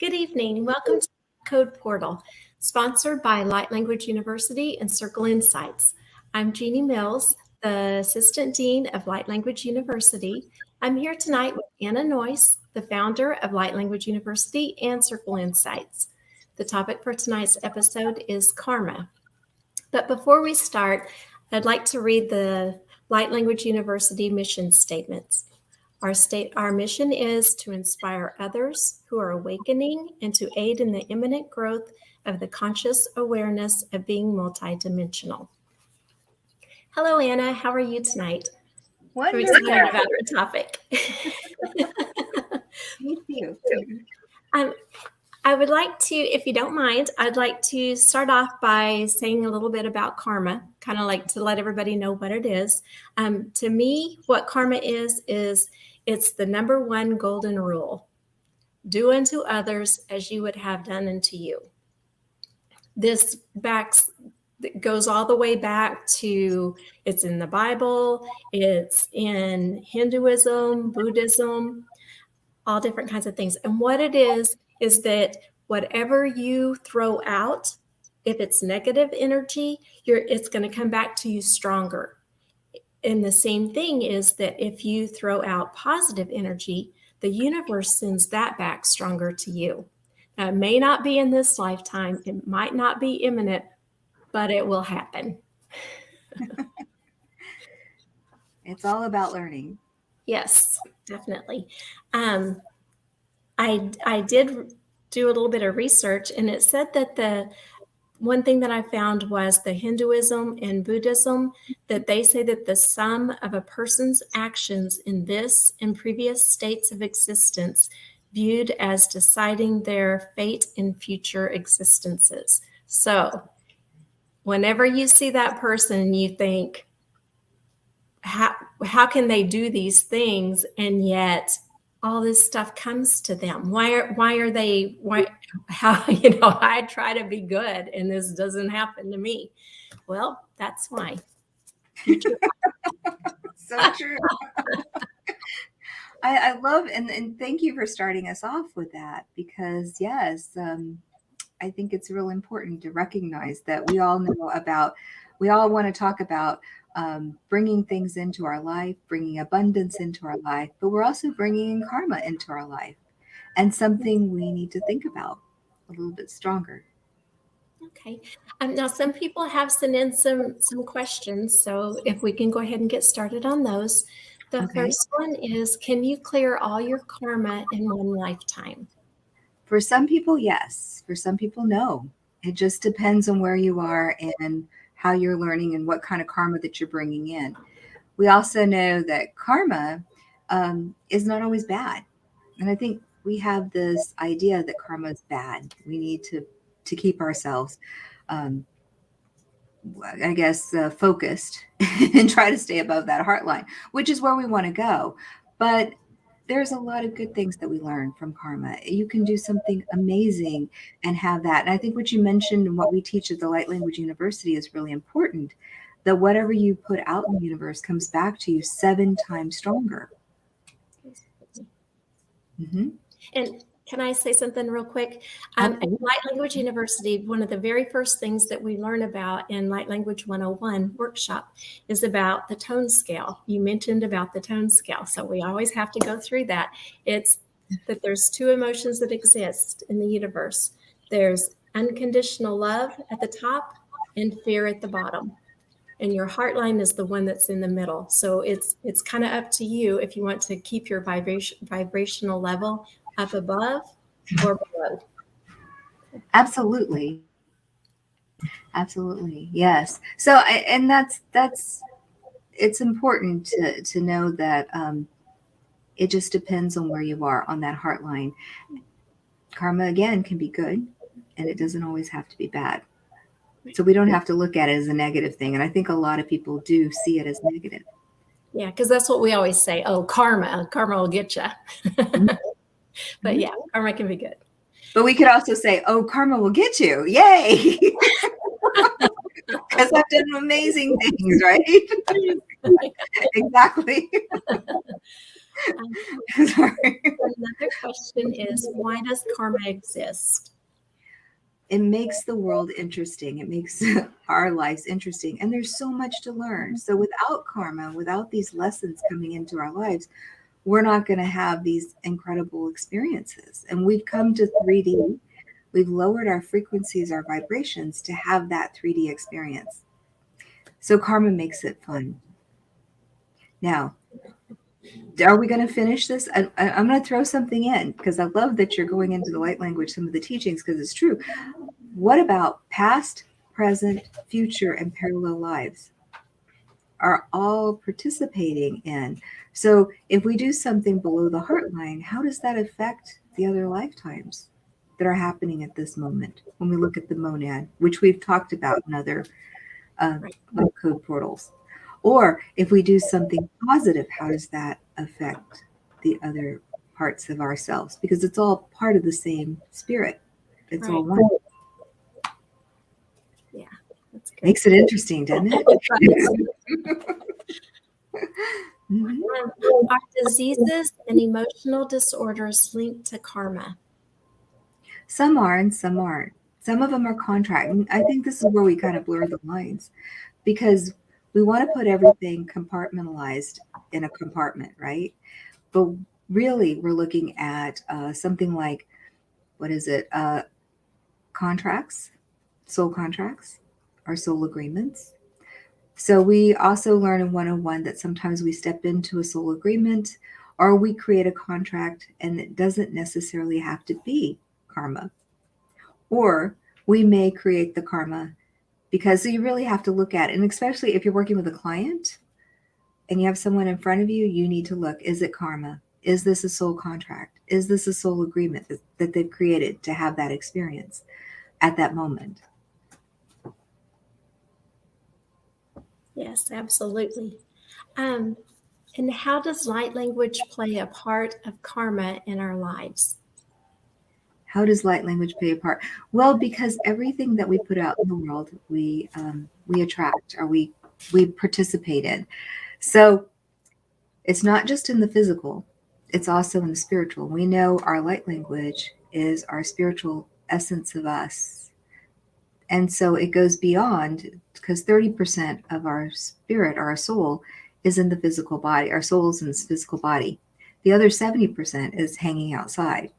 Good evening. Welcome to Code Portal, sponsored by Light Language University and Circle Insights. I'm Jeannie Mills, the Assistant Dean of Light Language University. I'm here tonight with Anna Noyce, the founder of Light Language University and Circle Insights. The topic for tonight's episode is karma. But before we start, I'd like to read the Light Language University mission statements. Our mission is to inspire others who are awakening and to aid in the imminent growth of the conscious awareness of being multidimensional. Hello, Anna. How are you tonight? Wonderful. I'm excited about our topic. Me too. I would like to, if you don't mind, I'd like to start off by saying a little bit about karma, kind of like to let everybody know what it is. To me, what karma is it's the number one golden rule. Do unto others as you would have done unto you. This goes all the way back to, it's in the Bible, it's in Hinduism, Buddhism, all different kinds of things. And what it is that whatever you throw out, if it's negative energy, it's going to come back to you stronger. And the same thing is that if you throw out positive energy, the universe sends that back stronger to you. Now, it may not be in this lifetime, it might not be imminent, but it will happen. It's all about learning. Yes, definitely. I did do a little bit of research, and it said that the one thing that I found was the Hinduism and Buddhism, that they say that the sum of a person's actions in this and previous states of existence viewed as deciding their fate in future existences. So whenever you see that person, you think, how can they do these things and yet all this stuff comes to them? I try to be good and this doesn't happen to me. Well, that's why. So true. I love, and thank you for starting us off with that, because yes, I think it's real important to recognize that we all want to talk about bringing things into our life, bringing abundance into our life, but we're also bringing karma into our life, and something we need to think about a little bit stronger. Okay. Now, some people have sent in some questions, so if we can go ahead and get started on those. The first one is, can you clear all your karma in one lifetime? For some people, yes. For some people, no. It just depends on where you are and how you're learning and what kind of karma that you're bringing in. We also know that karma is not always bad. And I think we have this idea that karma is bad. We need to keep ourselves, focused and try to stay above that heart line, which is where we want to go. But there's a lot of good things that we learn from karma. You can do something amazing and have that. And I think what you mentioned and what we teach at the Light Language University is really important, that whatever you put out in the universe comes back to you 7 times stronger. Mm-hmm. And can I say something real quick? At Light Language University, one of the very first things that we learn about in Light Language 101 workshop is about the tone scale. You mentioned about the tone scale, so we always have to go through that. It's that there's 2 emotions that exist in the universe. There's unconditional love at the top and fear at the bottom. And your heart line is the one that's in the middle. So it's kind of up to you if you want to keep your vibrational level up above or below. Absolutely. Yes. So, it's important to know that it just depends on where you are on that heart line. Karma, again, can be good, and it doesn't always have to be bad. So we don't have to look at it as a negative thing. And I think a lot of people do see it as negative. Yeah, because that's what we always say. Oh, karma will get you. But yeah, karma can be good. But we could also say, oh, karma will get you. Yay. Because I've done amazing things, right? Exactly. Um, Sorry. Another question is, why does karma exist? It makes the world interesting. It makes our lives interesting. And there's so much to learn. So without karma, without these lessons coming into our lives, we're not going to have these incredible experiences. And we've come to 3D. We've lowered our frequencies, our vibrations to have that 3D experience. So karma makes it fun. Now, are we going to finish this? I'm going to throw something in because I love that you're going into the light language, some of the teachings, because it's true. What about past, present, future, and parallel lives are all participating in? So if we do something below the heart line, how does that affect the other lifetimes that are happening at this moment when we look at the monad, which we've talked about in other Right, life code portals? Or if we do something positive, how does that affect the other parts of ourselves? Because it's all part of the same spirit. It's all right. one. Yeah, that's good. Makes it interesting, doesn't it? Mhm. Are diseases and emotional disorders linked to karma? Some are and some aren't. Some of them are contract. And I think this is where we kind of blur the lines because we want to put everything compartmentalized in a compartment, right? But really, we're looking at something like, what is it? Contracts, soul contracts, or soul agreements. So we also learn in 101 that sometimes we step into a soul agreement or we create a contract and it doesn't necessarily have to be karma. Or we may create the karma because you really have to look at it. And especially if you're working with a client and you have someone in front of you, you need to look, is it karma? Is this a soul contract? Is this a soul agreement that they've created to have that experience at that moment? Yes, absolutely. Um, and how does light language play a part of karma in our lives? How does light language play a part? Well, because everything that we put out in the world, we attract or we participate in. So it's not just in the physical; it's also in the spiritual. We know our light language is our spiritual essence of us, and so it goes beyond because 30% of our spirit, our soul, is in the physical body. Our soul is in this physical body. The other 70% is hanging outside.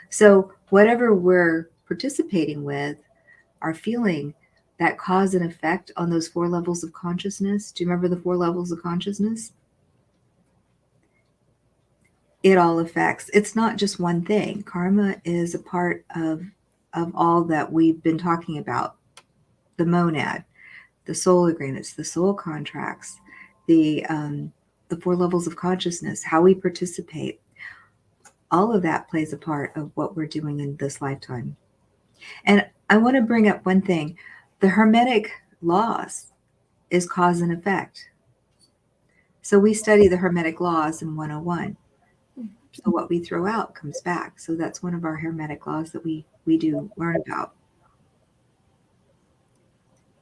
So whatever we're participating with, are feeling that cause and effect on those 4 levels of consciousness. Do you remember the 4 levels of consciousness? It all affects. It's not just one thing. Karma is a part of all that we've been talking about. The monad, the soul agreements, the soul contracts, the 4 levels of consciousness, how we participate. All of that plays a part of what we're doing in this lifetime. And I want to bring up one thing. The Hermetic laws is cause and effect. So we study the Hermetic laws in 101. So what we throw out comes back. So that's one of our Hermetic laws that we do learn about.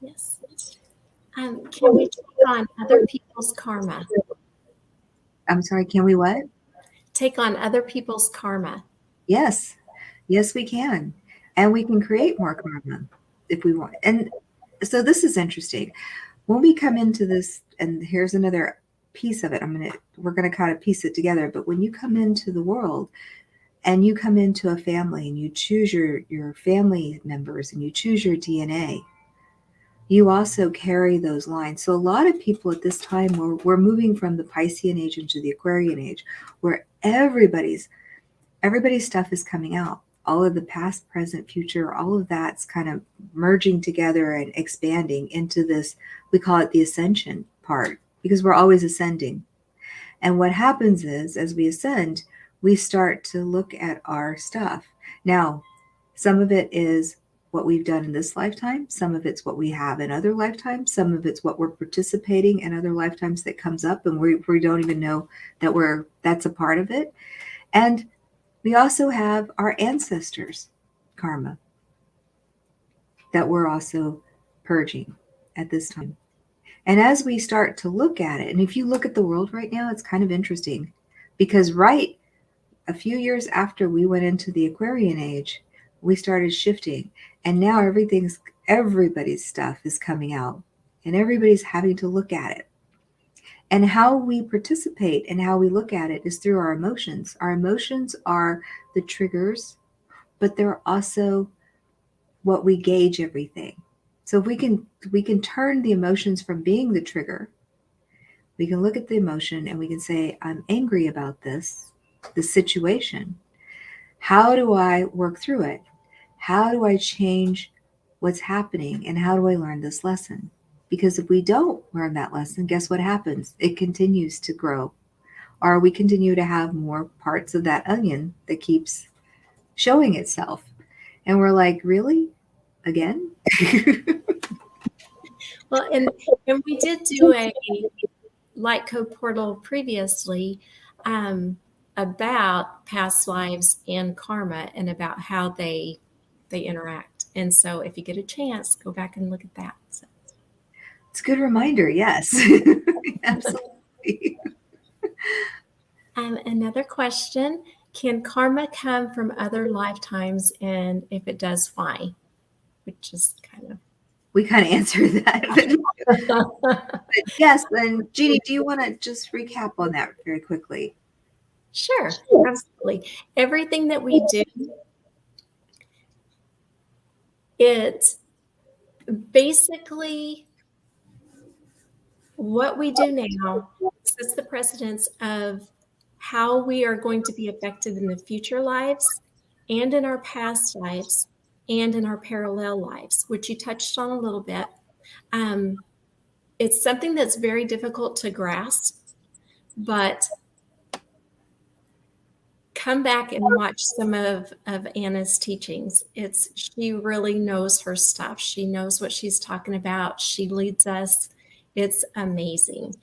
Yes. Can we take on other people's karma? I'm sorry, can we what? Take on other people's karma. Yes. Yes, we can. And we can create more karma if we want. And so this is interesting. When we come into this, and here's another piece of it. We're gonna kind of piece it together. But when you come into the world and you come into a family and you choose your family members and you choose your DNA, you also carry those lines. So a lot of people at this time we're moving from the Piscean age into the Aquarian age, where everybody's stuff is coming out. All of the past, present, future, all of that's kind of merging together and expanding into this. We call it the ascension part because we're always ascending. And what happens is, as we ascend, we start to look at our stuff. Now, some of it is what we've done in this lifetime. Some of it's what we have in other lifetimes. Some of it's what we're participating in other lifetimes that comes up, and we don't even know that that's a part of it. And we also have our ancestors' karma that we're also purging at this time. And as we start to look at it, and if you look at the world right now, it's kind of interesting. Because right a few years after we went into the Aquarian age, we started shifting, and now everybody's stuff is coming out, and everybody's having to look at it. And how we participate and how we look at it is through our emotions. Our emotions are the triggers, but they're also what we gauge everything. So if we can turn the emotions from being the trigger, we can look at the emotion and we can say, I'm angry about this situation. How do I work through it? How do I change what's happening? And how do I learn this lesson? Because if we don't learn that lesson, guess what happens? It continues to grow, or we continue to have more parts of that onion that keeps showing itself. And we're like, really? Again? Well, and we did do a light code portal previously about past lives and karma and about how they interact. And so if you get a chance, go back and look at that. So. It's a good reminder. Yes. Absolutely. Another question, can karma come from other lifetimes? And if it does, why? Which is kind of. We kind of answered that. But yes. And Jeannie, do you want to just recap on that very quickly? Sure, absolutely. Everything that we do, it's basically what we do now sets the precedence of how we are going to be affected in the future lives and in our past lives and in our parallel lives, which you touched on a little bit. It's something that's very difficult to grasp, but come back and watch some of Anna's teachings. She really knows her stuff. She knows what she's talking about. She leads us. It's amazing.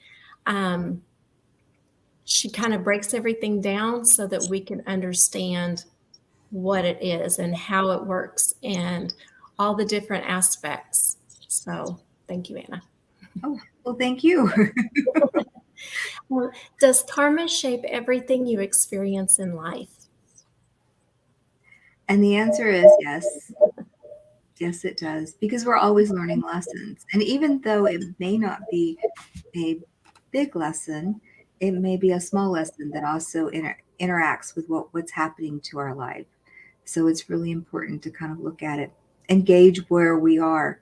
She kind of breaks everything down so that we can understand what it is and how it works and all the different aspects. So thank you, Anna. Oh, well, thank you. Does karma shape everything you experience in life? And the answer is yes. Yes, it does. Because we're always learning lessons. And even though it may not be a big lesson, it may be a small lesson that also interacts with what's happening to our life. So it's really important to kind of look at it and gauge where we are.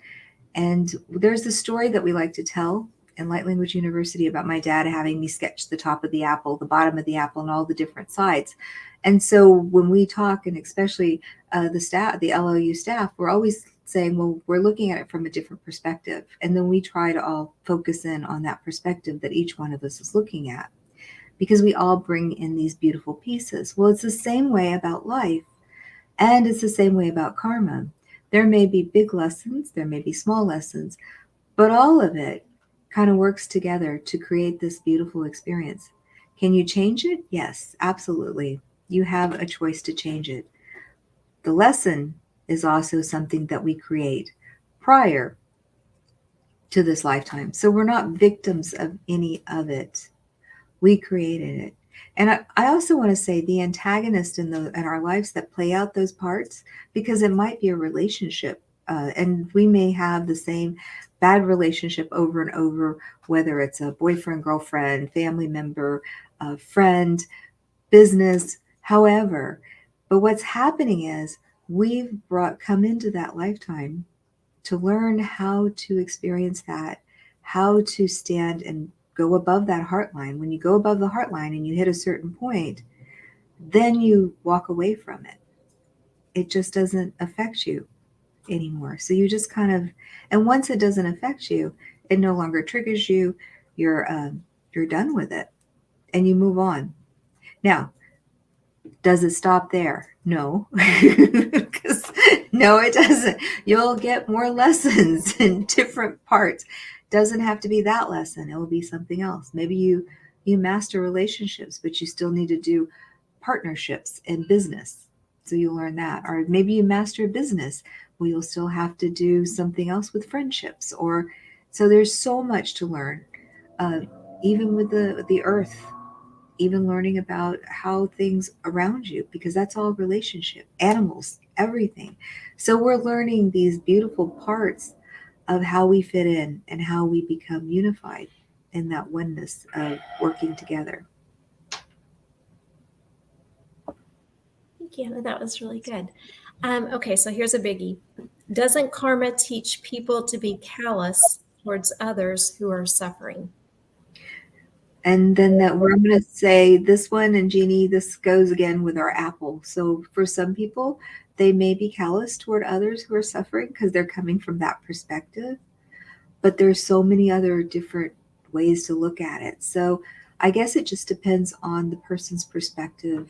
And there's a story that we like to tell in Light Language University about my dad having me sketch the top of the apple, the bottom of the apple, and all the different sides. And so when we talk, and especially the staff, the LOU staff, we're always saying, well, we're looking at it from a different perspective. And then we try to all focus in on that perspective that each one of us is looking at, because we all bring in these beautiful pieces. Well, it's the same way about life, and it's the same way about karma. There may be big lessons, there may be small lessons, but all of it kind of works together to create this beautiful experience. Can you change it? Yes, absolutely. You have a choice to change it. The lesson is also something that we create prior to this lifetime. So we're not victims of any of it. We created it. And I also want to say the antagonist in our lives that play out those parts, because it might be a relationship, and we may have the same bad relationship over and over, whether it's a boyfriend, girlfriend, family member, friend, business, however. But what's happening is we've come into that lifetime to learn how to experience that, how to stand and go above that heart line. When you go above the heart line and you hit a certain point, then you walk away from it. It just doesn't affect you anymore. So you just kind of, and once it doesn't affect you, it no longer triggers you. You're done with it, and you move on. Now, does it stop there? No, because no, it doesn't. You'll get more lessons in different parts. Doesn't have to be that lesson. It will be something else. Maybe you master relationships, but you still need to do partnerships in business. So you'll learn that. Or maybe you master business. Well, you'll still have to do something else with friendships. Or so there's so much to learn, even with the earth. even learning about how things around you, because that's all relationship, animals, everything. So we're learning these beautiful parts of how we fit in and how we become unified in that oneness of working together. Thank you. That was really good. Okay, so here's a biggie. Doesn't karma teach people to be callous towards others who are suffering? And then that I'm going to say this one, and Jeannie, this goes again with our apple. So for some people, they may be callous toward others who are suffering because they're coming from that perspective. But there's so many other different ways to look at it. So I guess it just depends on the person's perspective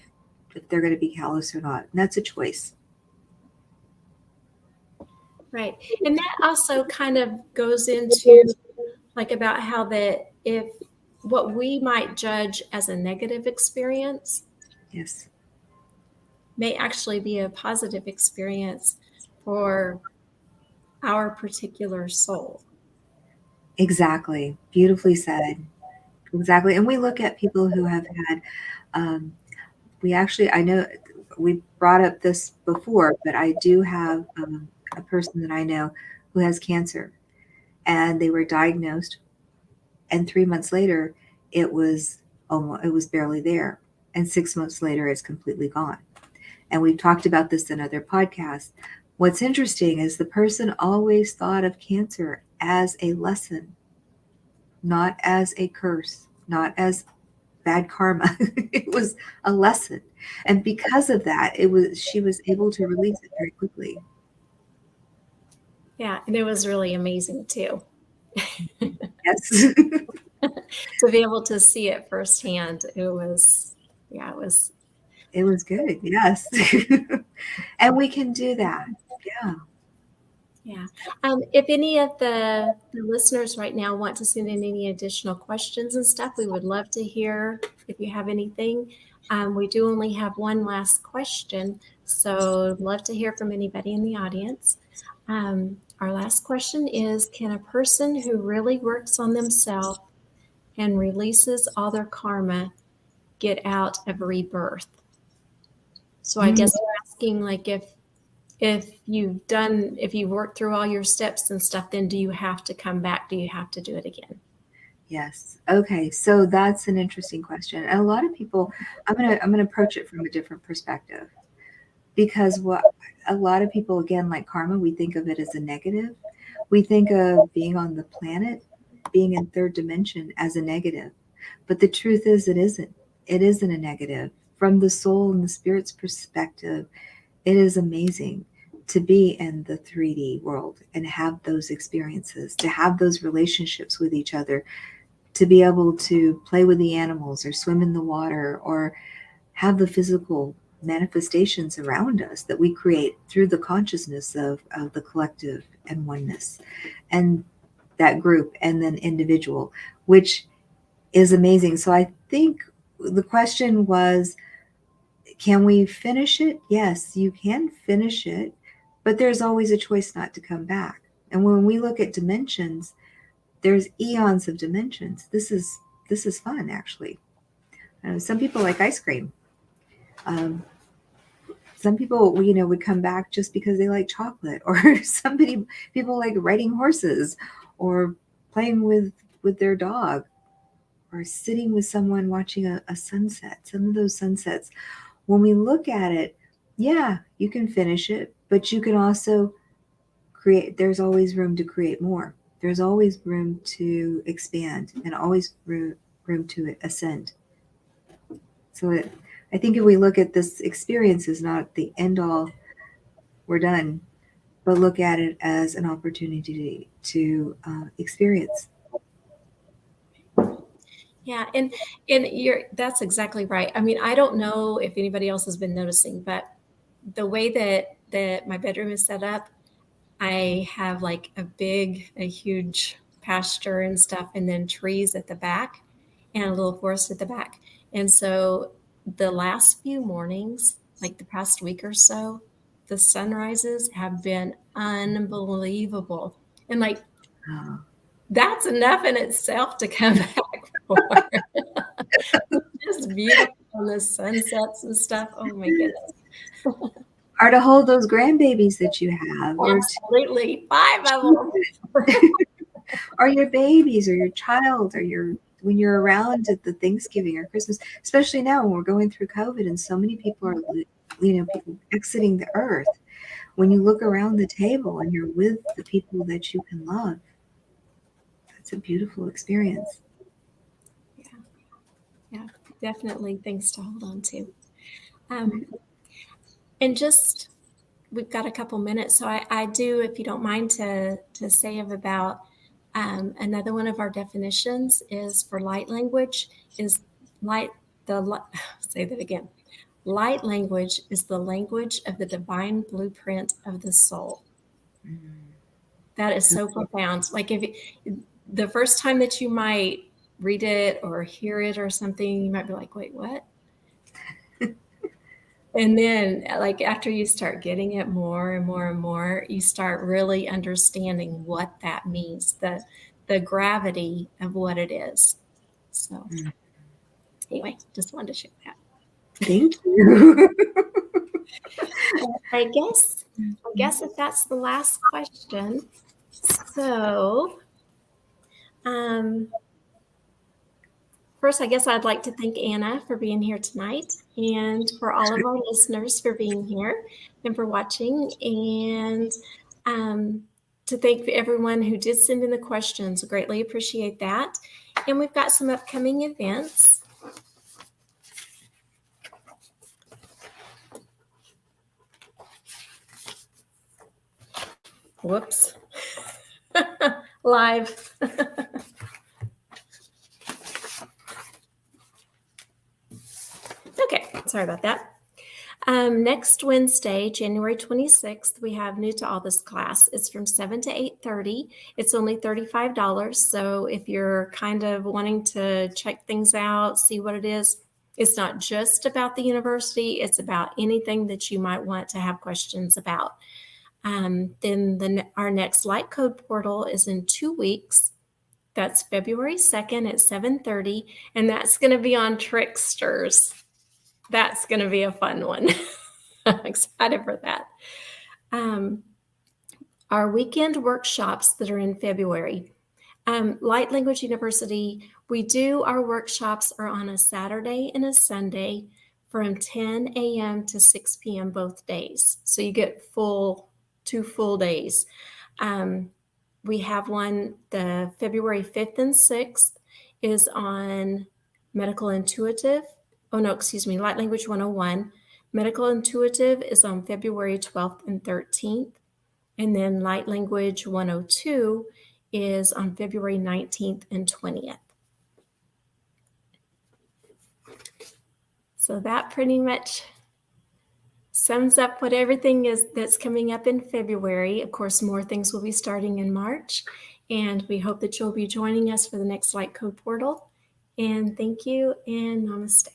if they're going to be callous or not. And that's a choice. Right. And that also kind of goes into like about how that if what we might judge as a negative experience Yes. may actually be a positive experience for our particular soul. Exactly. Beautifully said. Exactly. And we look at people who have had, um, I know we brought up this before, but I do have a person that I know who has cancer, and they were diagnosed, and 3 months later, it was barely there, and 6 months later, it's completely gone. And we've talked about this in other podcasts. What's interesting is the person always thought of cancer as a lesson, not as a curse, not as bad karma. It was a lesson. And because of that, she was able to release it very quickly. Yeah. And it was really amazing too. Yes. To be able to see it firsthand. It was. It was good. Yes. And we can do that. Yeah. Yeah. If any of the listeners right now want to send in any additional questions and stuff, we would love to hear if you have anything. We do only have one last question, so love to hear from anybody in the audience. Our last question is, can a person who really works on themselves and releases all their karma get out of rebirth? So I Mm, guess we're asking like if you've worked through all your steps and stuff, then do you have to come back? Do you have to do it again? yes. Okay. So that's an interesting question. And a lot of people, I'm gonna approach it from a different perspective, because what a lot of people, again, like karma, we think of it as a negative. We think of being on the planet, being in third dimension as a negative. But the truth is, it isn't. It isn't a negative. From the soul and the spirit's perspective, it is amazing to be in the 3D world and have those experiences, to have those relationships with each other, to be able to play with the animals or swim in the water or have the physical manifestations around us that we create through the consciousness of the collective and oneness and that group and then individual, which is amazing. So I think the question was, can we finish it? Yes, you can finish it, but there's always a choice not to come back. And when we look at dimensions, there's eons of dimensions. This is fun, actually. Some people like ice cream. Um, some people, would come back just because they like chocolate, or people like riding horses, or playing with their dog, or sitting with someone watching a sunset. Some of those sunsets, when we look at it, yeah, you can finish it, but you can also create. There's always room to create more. There's always room to expand, and always room to ascend. So I think if we look at this experience as not the end all, we're done, but look at it as an opportunity to experience. Yeah, and that's exactly right. I mean, I don't know if anybody else has been noticing, but the way that my bedroom is set up, I have like a huge pasture and stuff, and then trees at the back, and a little forest at the back. And so the last few mornings, like the past week or so, the sunrises have been unbelievable. And like that's enough in itself to come back for. it's beautiful and the sunsets and stuff. Oh my goodness. Or to hold those grandbabies that you have, or Absolutely. 5 of them. or your babies, or your child, or when you're around at the Thanksgiving or Christmas, especially now when we're going through COVID and so many people are, people exiting the earth. When you look around the table and you're with the people that you can love, that's a beautiful experience. Yeah, definitely things to hold on to. And just, we've got a couple minutes, so I do, if you don't mind, to say about another one of our definitions is for light language is say that again. Light language is the language of the divine blueprint of the soul. That is so profound. Like the first time that you might read it or hear it or something, you might be like, wait, what? And then, like, after you start getting it more and more and more, you start really understanding what that means, the gravity of what it is. So anyway, just wanted to share that. Thank you. I guess if that's the last question. So, first, I guess I'd like to thank Anna for being here tonight, and for all of our listeners for being here and for watching, and to thank everyone who did send in the questions. Greatly appreciate that. And we've got some upcoming events. Whoops. Live. Okay, sorry about that. Next Wednesday, January 26th, we have New to All This class. It's from 7 to 8:30. It's only $35. So if you're kind of wanting to check things out, see what it is, it's not just about the university. It's about anything that you might want to have questions about. Then our next Light Code portal is in 2 weeks. That's February 2nd at 7:30, and that's going to be on tricksters. That's going to be a fun one. I'm excited for that. Our weekend workshops that are in February. Light Language University, we do our workshops are on a Saturday and a Sunday from 10 a.m. to 6 p.m. both days. So you get 2 full days. We have one, the February 5th and 6th is on Medical Intuitive. Light Language 101. Medical Intuitive is on February 12th and 13th. And then Light Language 102 is on February 19th and 20th. So that pretty much sums up what everything is that's coming up in February. Of course, more things will be starting in March. And we hope that you'll be joining us for the next Light Code portal. And thank you, and namaste.